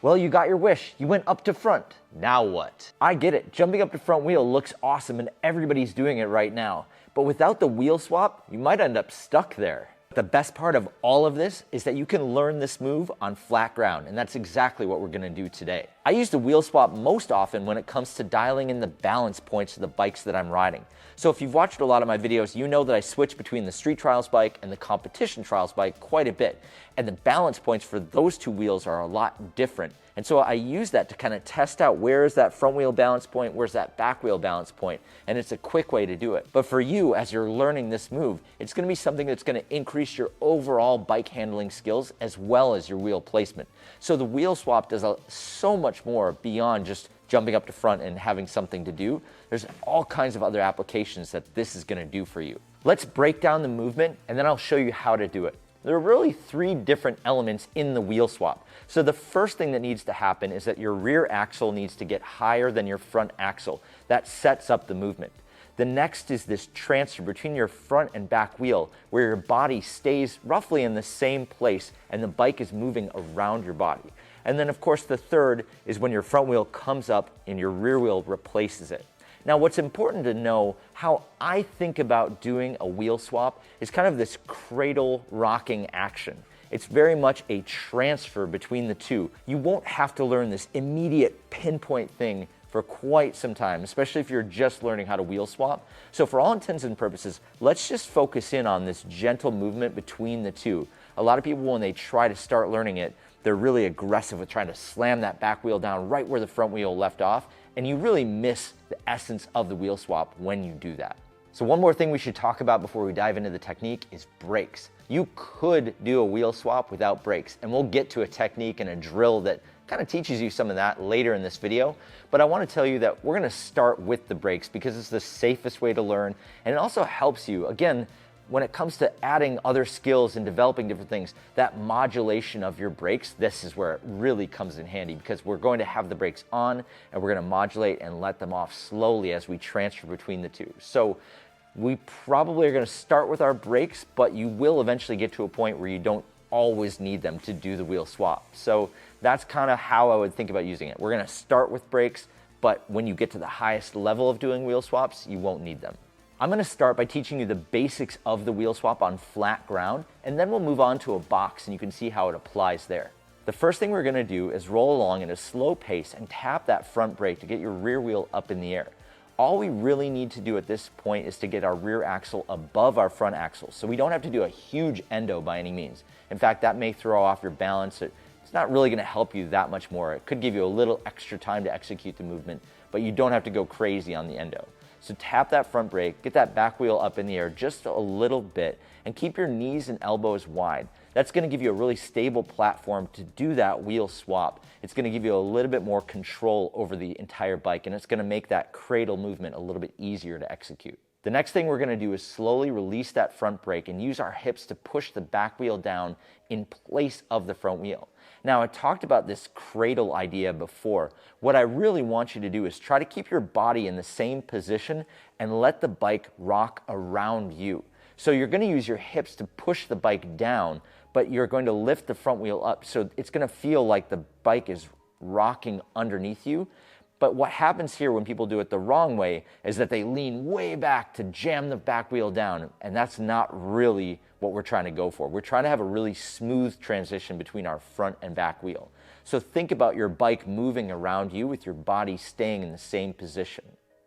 Well, you got your wish. You went up to front. Now what? I get it. Jumping up to front wheel looks awesome and everybody's doing it right now. But without the wheel swap, you might end up stuck there. The best part of all of this is that you can learn this move on flat ground, and that's exactly what we're gonna do today. I use the wheel swap most often when it comes to dialing in the balance points of the bikes that I'm riding. So if you've watched a lot of my videos, you know that I switch between the street trials bike and the competition trials bike quite a bit. And the balance points for those two wheels are a lot different. And so I use that to kind of test out where is that front wheel balance point, where's that back wheel balance point, and it's a quick way to do it. But for you, as you're learning this move, it's gonna be something that's gonna increase your overall bike handling skills as well as your wheel placement. So the wheel swap does so much more beyond just jumping up to front and having something to do. There's all kinds of other applications that this is gonna do for you. Let's break down the movement and then I'll show you how to do it. There are really three different elements in the wheel swap. So the first thing that needs to happen is that your rear axle needs to get higher than your front axle. That sets up the movement. The next is this transfer between your front and back wheel where your body stays roughly in the same place and the bike is moving around your body. And then of course the third is when your front wheel comes up and your rear wheel replaces it. Now what's important to know, how I think about doing a wheel swap is kind of this cradle rocking action. It's very much a transfer between the two. You won't have to learn this immediate pinpoint thing for quite some time, especially if you're just learning how to wheel swap. So for all intents and purposes, let's just focus in on this gentle movement between the two. A lot of people, when they try to start learning it, they're really aggressive with trying to slam that back wheel down right where the front wheel left off, and you really miss the essence of the wheel swap when you do that. So one more thing we should talk about before we dive into the technique is brakes. You could do a wheel swap without brakes, and we'll get to a technique and a drill that kind of teaches you some of that later in this video. But I want to tell you that we're going to start with the brakes because it's the safest way to learn, and it also helps you, again, when it comes to adding other skills and developing different things, that modulation of your brakes, this is where it really comes in handy because we're going to have the brakes on and we're going to modulate and let them off slowly as we transfer between the two. So we probably are going to start with our brakes, but you will eventually get to a point where you don't always need them to do the wheel swap. So that's kind of how I would think about using it. We're going to start with brakes, but when you get to the highest level of doing wheel swaps, you won't need them. I'm going to start by teaching you the basics of the wheel swap on flat ground, and then we'll move on to a box and you can see how it applies there. The first thing we're going to do is roll along at a slow pace and tap that front brake to get your rear wheel up in the air. All we really need to do at this point is to get our rear axle above our front axle, so we don't have to do a huge endo by any means. In fact, that may throw off your balance. It's not really going to help you that much more. It could give you a little extra time to execute the movement, but you don't have to go crazy on the endo. So tap that front brake, get that back wheel up in the air just a little bit, and keep your knees and elbows wide. That's going to give you a really stable platform to do that wheel swap. It's going to give you a little bit more control over the entire bike, and it's going to make that cradle movement a little bit easier to execute. The next thing we're going to do is slowly release that front brake and use our hips to push the back wheel down in place of the front wheel. Now, I talked about this cradle idea before. What I really want you to do is try to keep your body in the same position and let the bike rock around you. So you're going to use your hips to push the bike down, but you're going to lift the front wheel up. So it's going to feel like the bike is rocking underneath you. But what happens here when people do it the wrong way is that they lean way back to jam the back wheel down, and that's not really what we're trying to go for. We're trying to have a really smooth transition between our front and back wheel. So think about your bike moving around you with your body staying in the same position.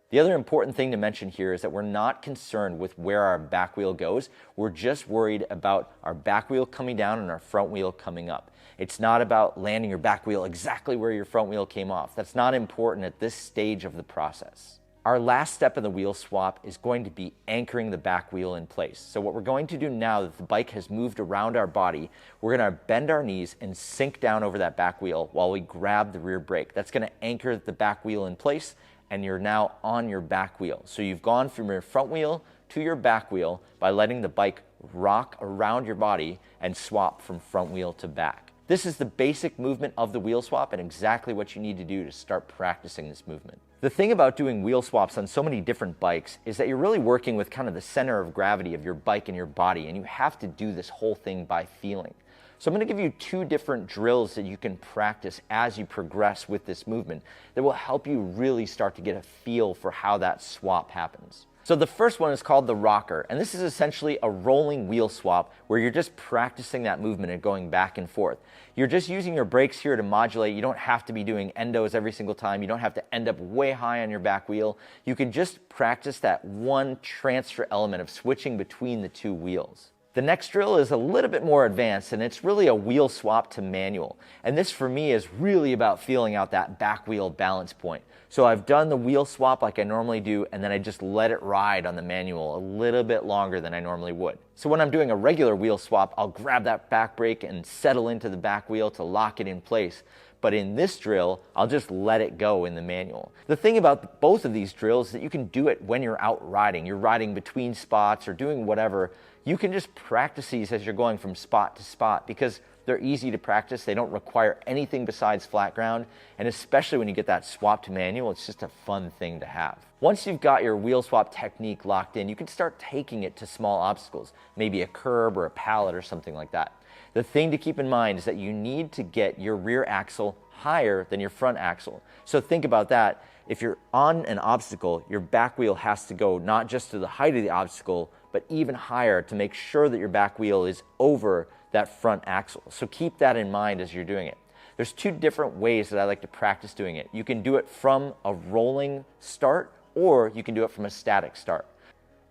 The other important thing to mention here is that we're not concerned with where our back wheel goes. We're just worried about our back wheel coming down and our front wheel coming up. It's not about landing your back wheel exactly where your front wheel came off. That's not important at this stage of the process. Our last step in the wheel swap is going to be anchoring the back wheel in place. So what we're going to do now that the bike has moved around our body, we're going to bend our knees and sink down over that back wheel while we grab the rear brake. That's going to anchor the back wheel in place, and you're now on your back wheel. So you've gone from your front wheel to your back wheel by letting the bike rock around your body and swap from front wheel to back. This is the basic movement of the wheel swap and exactly what you need to do to start practicing this movement. The thing about doing wheel swaps on so many different bikes is that you're really working with kind of the center of gravity of your bike and your body, and you have to do this whole thing by feeling. So I'm going to give you 2 different drills that you can practice as you progress with this movement that will help you really start to get a feel for how that swap happens. So the first one is called the rocker, and this is essentially a rolling wheel swap where you're just practicing that movement and going back and forth. You're just using your brakes here to modulate. You don't have to be doing endos every single time. You don't have to end up way high on your back wheel. You can just practice that one transfer element of switching between the 2 wheels. The next drill is a little bit more advanced, and it's really a wheel swap to manual. And this for me is really about feeling out that back wheel balance point. So I've done the wheel swap like I normally do, and then I just let it ride on the manual a little bit longer than I normally would. So when I'm doing a regular wheel swap, I'll grab that back brake and settle into the back wheel to lock it in place. But in this drill, I'll just let it go in the manual. The thing about both of these drills is that you can do it when you're out riding. You're riding between spots or doing whatever. You can just practice these as you're going from spot to spot because they're easy to practice. They don't require anything besides flat ground. And especially when you get that swap to manual, it's just a fun thing to have. Once you've got your wheel swap technique locked in, you can start taking it to small obstacles, maybe a curb or a pallet or something like that. The thing to keep in mind is that you need to get your rear axle higher than your front axle. So think about that. If you're on an obstacle, your back wheel has to go not just to the height of the obstacle, but even higher to make sure that your back wheel is over that front axle. So keep that in mind as you're doing it. There's 2 different ways that I like to practice doing it. You can do it from a rolling start, or you can do it from a static start.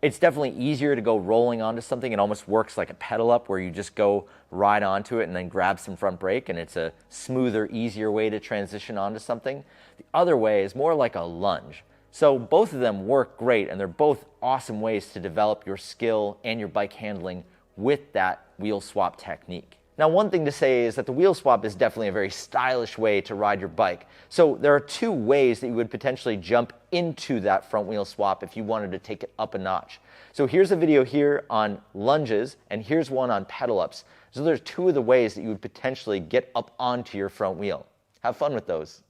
It's definitely easier to go rolling onto something. It almost works like a pedal up where you just go right onto it and then grab some front brake, and it's a smoother, easier way to transition onto something. The other way is more like a lunge. So both of them work great, and they're both awesome ways to develop your skill and your bike handling with that wheel swap technique. Now, one thing to say is that the wheel swap is definitely a very stylish way to ride your bike. So there are 2 ways that you would potentially jump into that front wheel swap if you wanted to take it up a notch. So here's a video here on lunges, and here's one on pedal ups. So there's 2 of the ways that you would potentially get up onto your front wheel. Have fun with those.